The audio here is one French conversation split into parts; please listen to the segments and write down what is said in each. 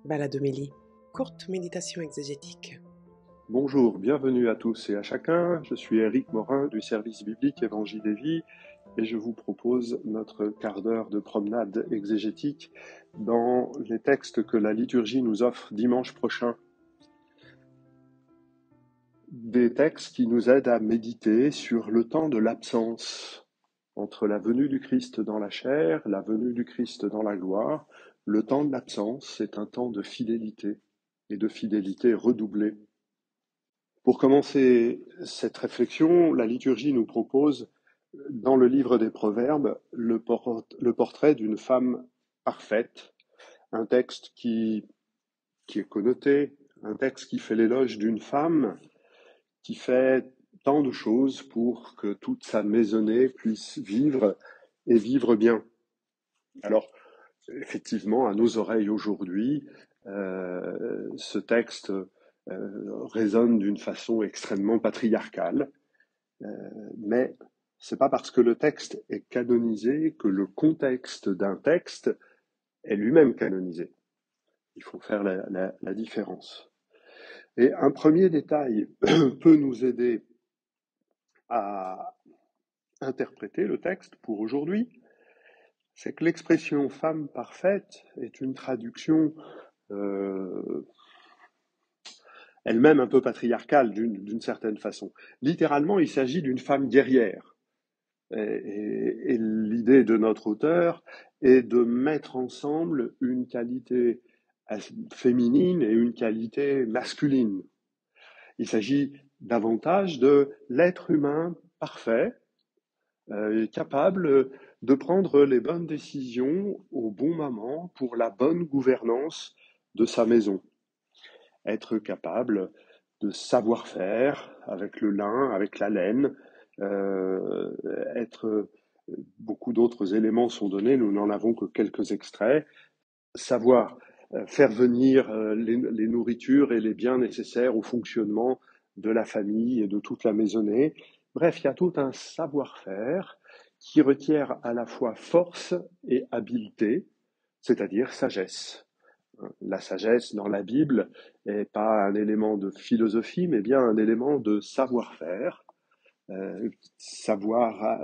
Baladomélie, courte méditation exégétique. Bonjour, bienvenue à tous et à chacun. Je suis Éric Morin du service biblique Évangile et Vie et je vous propose notre quart d'heure de promenade exégétique dans les textes que la liturgie nous offre dimanche prochain. Des textes qui nous aident à méditer sur le temps de l'absence entre la venue du Christ dans la chair, la venue du Christ dans la gloire. Le temps de l'absence, c'est un temps de fidélité et de fidélité redoublée. Pour commencer cette réflexion, la liturgie nous propose, dans le livre des Proverbes, le portrait d'une femme parfaite, un texte qui est connoté, un texte qui fait l'éloge d'une femme qui fait tant de choses pour que toute sa maisonnée puisse vivre et vivre bien. Alors, effectivement, à nos oreilles aujourd'hui, ce texte résonne d'une façon extrêmement patriarcale, mais c'est pas parce que le texte est canonisé que le contexte d'un texte est lui-même canonisé. Il faut faire la différence. Et un premier détail peut nous aider à interpréter le texte pour aujourd'hui, c'est que l'expression femme parfaite est une traduction elle-même un peu patriarcale d'une certaine façon. Littéralement, il s'agit d'une femme guerrière. Et l'idée de notre auteur est de mettre ensemble une qualité féminine et une qualité masculine. Il s'agit davantage de l'être humain parfait, capable de prendre les bonnes décisions au bon moment pour la bonne gouvernance de sa maison. Être capable de savoir-faire avec le lin, avec la laine, beaucoup d'autres éléments sont donnés, nous n'en avons que quelques extraits, savoir faire venir les nourritures et les biens nécessaires au fonctionnement de la famille et de toute la maisonnée. Bref, il y a tout un savoir-faire qui requiert à la fois force et habileté, c'est-à-dire sagesse. La sagesse dans la Bible n'est pas un élément de philosophie, mais bien un élément de savoir-faire, savoir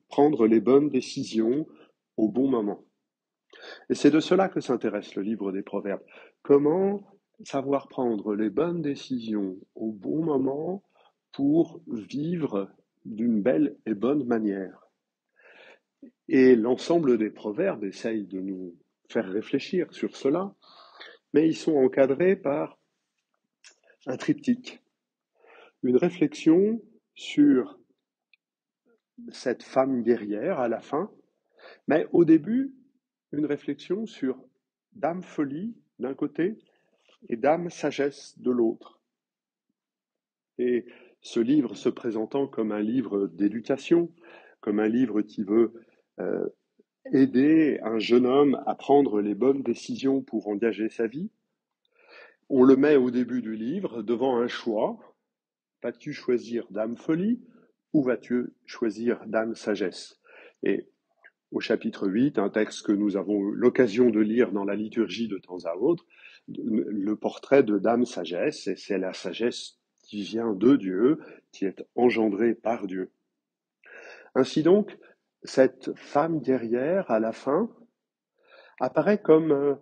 prendre les bonnes décisions au bon moment. Et c'est de cela que s'intéresse le livre des Proverbes. Comment savoir prendre les bonnes décisions au bon moment pour vivre d'une belle et bonne manière. Et l'ensemble des Proverbes essaye de nous faire réfléchir sur cela, mais ils sont encadrés par un triptyque, une réflexion sur cette femme guerrière à la fin, mais au début, une réflexion sur Dame folie d'un côté et Dame sagesse de l'autre. Et ce livre se présentant comme un livre d'éducation, comme un livre qui veut aider un jeune homme à prendre les bonnes décisions pour engager sa vie, on le met au début du livre devant un choix. Vas-tu choisir Dame folie ou vas-tu choisir Dame sagesse? Et au chapitre 8, un texte que nous avons eu l'occasion de lire dans la liturgie de temps à autre, le portrait de Dame sagesse, et c'est la sagesse qui vient de Dieu, qui est engendrée par Dieu. Ainsi donc, cette femme guerrière, à la fin, apparaît comme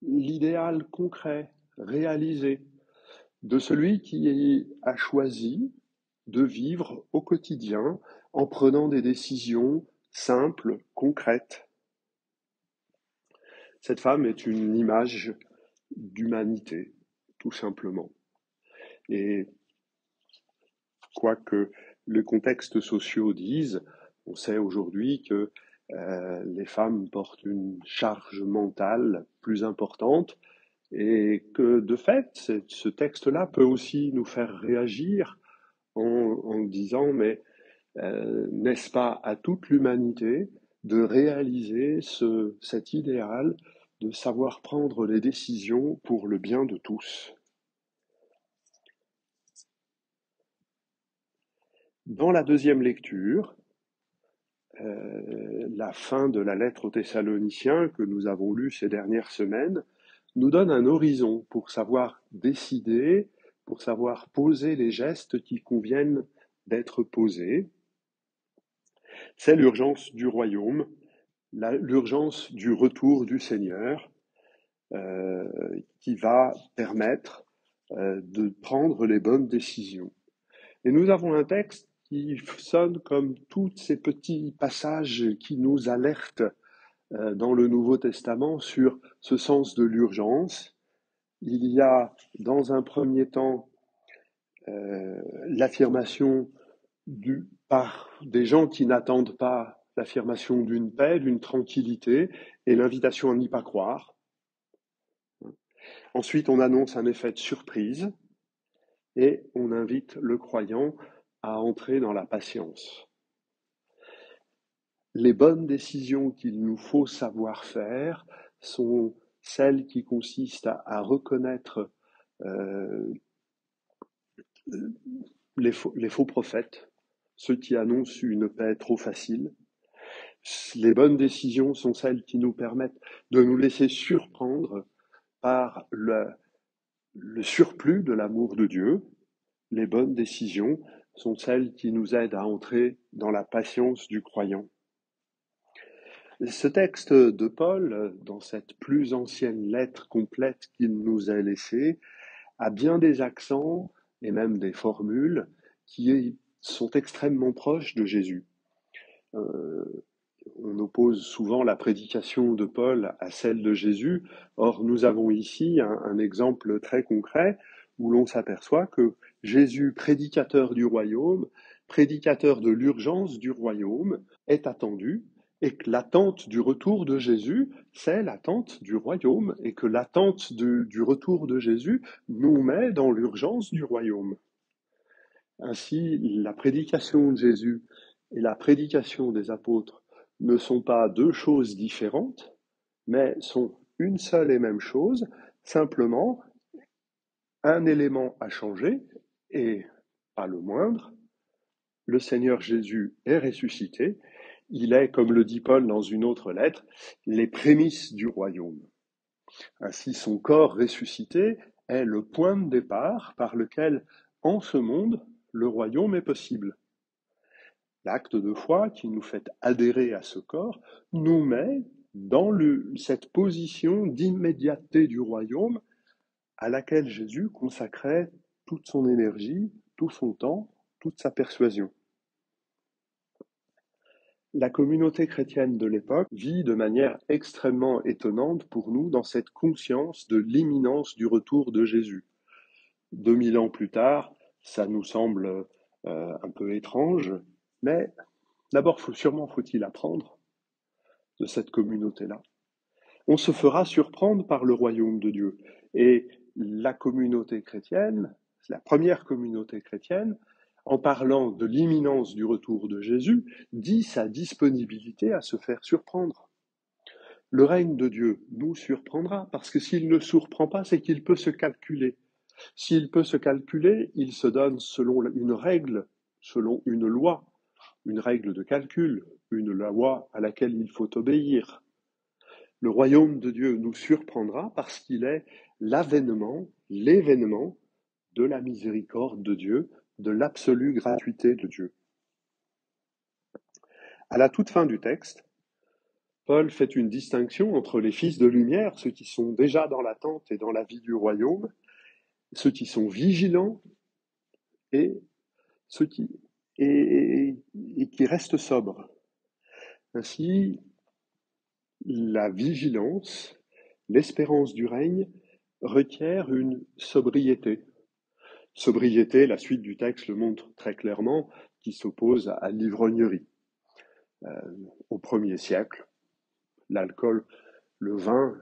l'idéal concret, réalisé, de celui qui a choisi de vivre au quotidien en prenant des décisions simples, concrètes. Cette femme est une image d'humanité, tout simplement. Et quoi que les contextes sociaux disent, on sait aujourd'hui que les femmes portent une charge mentale plus importante et que de fait, ce texte-là peut aussi nous faire réagir en disant mais n'est-ce pas à toute l'humanité de réaliser cet idéal de savoir prendre les décisions pour le bien de tous. Dans la deuxième lecture, la fin de la lettre aux Thessaloniciens que nous avons lue ces dernières semaines nous donne un horizon pour savoir décider, pour savoir poser les gestes qui conviennent d'être posés. C'est l'urgence du royaume, l'urgence du retour du Seigneur, qui va permettre de prendre les bonnes décisions. Et nous avons un texte qui sonne comme tous ces petits passages qui nous alertent dans le Nouveau Testament sur ce sens de l'urgence. Il y a dans un premier temps l'affirmation par des gens qui n'attendent pas l'affirmation d'une paix, d'une tranquillité, et l'invitation à n'y pas croire. Ensuite, on annonce un effet de surprise, et on invite le croyant à entrer dans la patience. Les bonnes décisions qu'il nous faut savoir faire sont celles qui consistent à reconnaître les faux prophètes, ceux qui annoncent une paix trop facile. Les bonnes décisions sont celles qui nous permettent de nous laisser surprendre par le surplus de l'amour de Dieu. Les bonnes décisions sont celles qui nous aident à entrer dans la patience du croyant. Ce texte de Paul, dans cette plus ancienne lettre complète qu'il nous a laissée, a bien des accents et même des formules qui sont extrêmement proches de Jésus. On oppose souvent la prédication de Paul à celle de Jésus. Or, nous avons ici un exemple très concret où l'on s'aperçoit que Jésus, prédicateur du royaume, prédicateur de l'urgence du royaume, est attendu, et que l'attente du retour de Jésus, c'est l'attente du royaume, et que l'attente du retour de Jésus nous met dans l'urgence du royaume. Ainsi, la prédication de Jésus et la prédication des apôtres ne sont pas deux choses différentes, mais sont une seule et même chose, simplement un élément a changé, et pas le moindre, le Seigneur Jésus est ressuscité, il est, comme le dit Paul dans une autre lettre, les prémices du royaume. Ainsi, son corps ressuscité est le point de départ par lequel, en ce monde, le royaume est possible. L'acte de foi qui nous fait adhérer à ce corps nous met dans cette position d'immédiateté du royaume à laquelle Jésus consacrait toute son énergie, tout son temps, toute sa persuasion. La communauté chrétienne de l'époque vit de manière extrêmement étonnante pour nous dans cette conscience de l'imminence du retour de Jésus. 2000 ans plus tard, ça nous semble un peu étrange, mais d'abord, sûrement faut-il apprendre de cette communauté-là. On se fera surprendre par le royaume de Dieu. Et la communauté chrétienne, la première communauté chrétienne, en parlant de l'imminence du retour de Jésus, dit sa disponibilité à se faire surprendre. Le règne de Dieu nous surprendra, parce que s'il ne surprend pas, c'est qu'il peut se calculer. S'il peut se calculer, il se donne selon une règle, selon une loi, une règle de calcul, une loi à laquelle il faut obéir. Le royaume de Dieu nous surprendra parce qu'il est l'événement de la miséricorde de Dieu, de l'absolue gratuité de Dieu. À la toute fin du texte, Paul fait une distinction entre les fils de lumière, ceux qui sont déjà dans l'attente et dans la vie du royaume, ceux qui sont vigilants et ceux qui restent sobres. Ainsi, la vigilance, l'espérance du règne requiert une sobriété. Sobriété, la suite du texte le montre très clairement, qui s'oppose à l'ivrognerie. Au 1er siècle, l'alcool, le vin,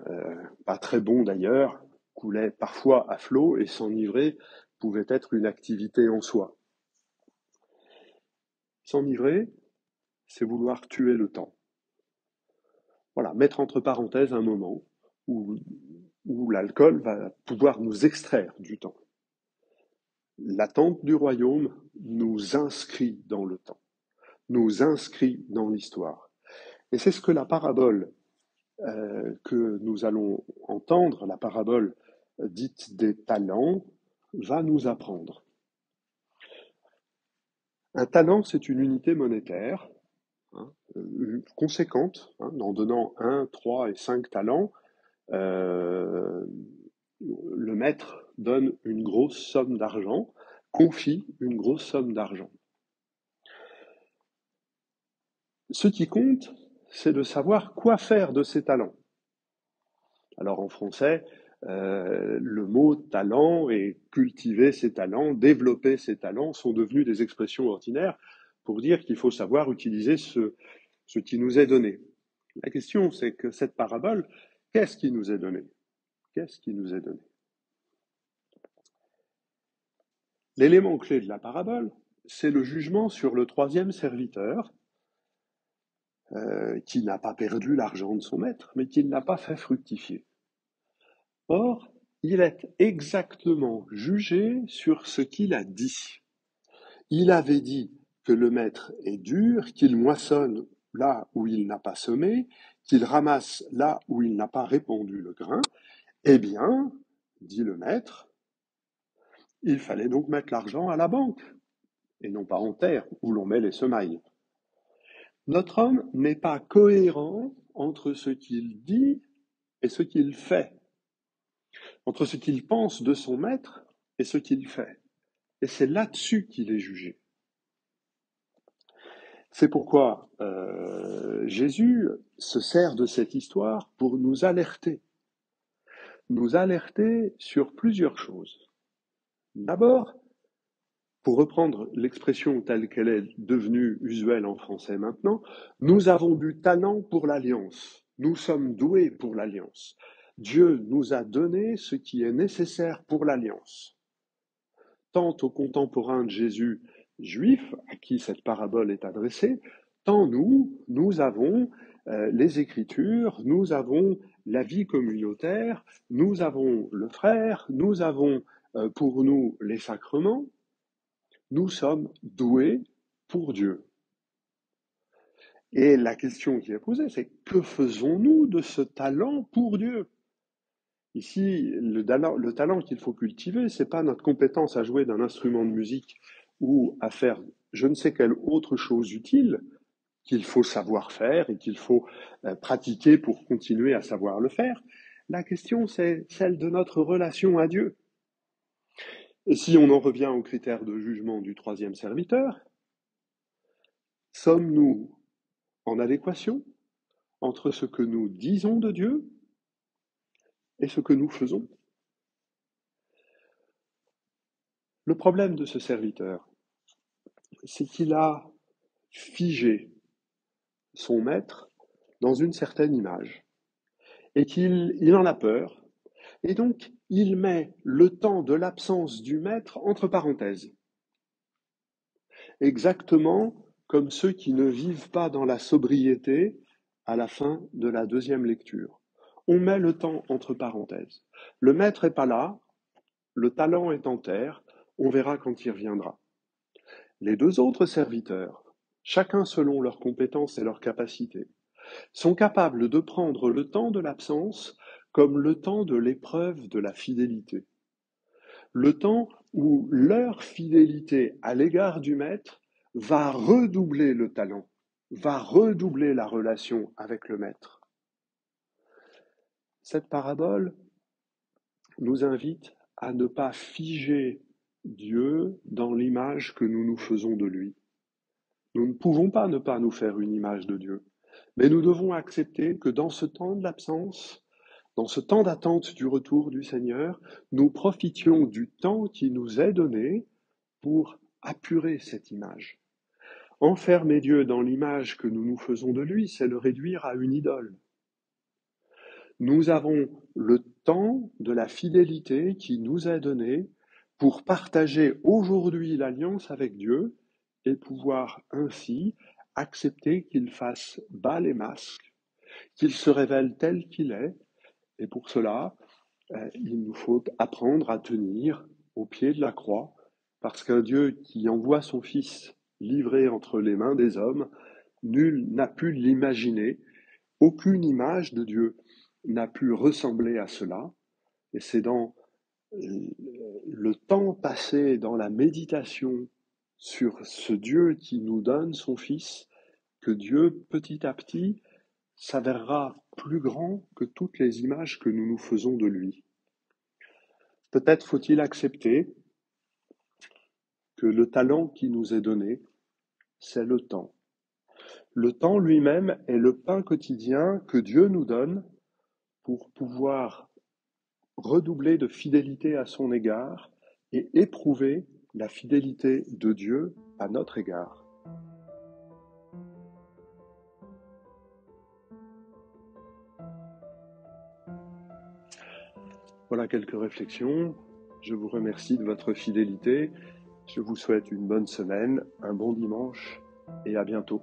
pas très bon d'ailleurs, coulait parfois à flot et s'enivrer pouvait être une activité en soi. S'enivrer, c'est vouloir tuer le temps. Voilà, mettre entre parenthèses un moment où l'alcool va pouvoir nous extraire du temps. L'attente du royaume nous inscrit dans le temps, nous inscrit dans l'histoire. Et c'est ce que la parabole que nous allons entendre, la parabole dite des talents, va nous apprendre. Un talent, c'est une unité monétaire conséquente, en donnant 1, 3 et 5 talents, le maître donne une grosse somme d'argent, confie une grosse somme d'argent. Ce qui compte, c'est de savoir quoi faire de ces talents. Alors en français, le mot talent et cultiver ses talents, développer ses talents sont devenus des expressions ordinaires pour dire qu'il faut savoir utiliser ce qui nous est donné. La question, c'est que cette parabole, qu'est-ce qui nous est donné? Qu'est-ce qui nous est donné? L'élément clé de la parabole, c'est le jugement sur le troisième serviteur, qui n'a pas perdu l'argent de son maître, mais qui ne l'a pas fait fructifier. Or, il est exactement jugé sur ce qu'il a dit. Il avait dit que le maître est dur, qu'il moissonne là où il n'a pas semé, qu'il ramasse là où il n'a pas répandu le grain. Eh bien, dit le maître, il fallait donc mettre l'argent à la banque, et non pas en terre, où l'on met les semailles. Notre homme n'est pas cohérent entre ce qu'il dit et ce qu'il fait, entre ce qu'il pense de son maître et ce qu'il fait. Et c'est là-dessus qu'il est jugé. C'est pourquoi Jésus se sert de cette histoire pour nous alerter sur plusieurs choses. D'abord, pour reprendre l'expression telle qu'elle est devenue usuelle en français maintenant, nous avons du talent pour l'alliance. Nous sommes doués pour l'alliance. Dieu nous a donné ce qui est nécessaire pour l'alliance. Tant aux contemporains de Jésus juifs, à qui cette parabole est adressée, tant nous avons les Écritures, nous avons la vie communautaire, nous avons le frère, nous avons pour nous les sacrements. Nous sommes doués pour Dieu. Et la question qui est posée, c'est que faisons-nous de ce talent pour Dieu? Ici, le talent qu'il faut cultiver, c'est pas notre compétence à jouer d'un instrument de musique ou à faire je ne sais quelle autre chose utile qu'il faut savoir faire et qu'il faut pratiquer pour continuer à savoir le faire. La question, c'est celle de notre relation à Dieu. Et si on en revient au critère de jugement du troisième serviteur, sommes-nous en adéquation entre ce que nous disons de Dieu et ce que nous faisons? Le problème de ce serviteur, c'est qu'il a figé son maître dans une certaine image et qu'il en a peur, et donc il met le temps de l'absence du maître entre parenthèses. Exactement comme ceux qui ne vivent pas dans la sobriété à la fin de la deuxième lecture. On met le temps entre parenthèses. Le maître n'est pas là, le talent est en terre, on verra quand il reviendra. Les deux autres serviteurs, chacun selon leurs compétences et leurs capacités, sont capables de prendre le temps de l'absence comme le temps de l'épreuve de la fidélité. Le temps où leur fidélité à l'égard du maître va redoubler le talent, va redoubler la relation avec le maître. Cette parabole nous invite à ne pas figer Dieu dans l'image que nous nous faisons de lui. Nous ne pouvons pas ne pas nous faire une image de Dieu, mais nous devons accepter que dans ce temps de l'absence, dans ce temps d'attente du retour du Seigneur, nous profitions du temps qui nous est donné pour apurer cette image. Enfermer Dieu dans l'image que nous nous faisons de lui, c'est le réduire à une idole. Nous avons le temps de la fidélité qui nous est donné pour partager aujourd'hui l'alliance avec Dieu et pouvoir ainsi accepter qu'il fasse bas les masques, qu'il se révèle tel qu'il est, et pour cela, il nous faut apprendre à tenir au pied de la croix, parce qu'un Dieu qui envoie son Fils livré entre les mains des hommes, nul n'a pu l'imaginer, Aucune image de Dieu n'a pu ressembler à cela, et c'est dans le temps passé dans la méditation sur ce Dieu qui nous donne son Fils que Dieu, petit à petit, s'avérera plus grand que toutes les images que nous nous faisons de lui. Peut-être faut-il accepter que le talent qui nous est donné, c'est le temps. Le temps lui-même est le pain quotidien que Dieu nous donne pour pouvoir redoubler de fidélité à son égard et éprouver la fidélité de Dieu à notre égard. Voilà quelques réflexions. Je vous remercie de votre fidélité. Je vous souhaite une bonne semaine, un bon dimanche et à bientôt.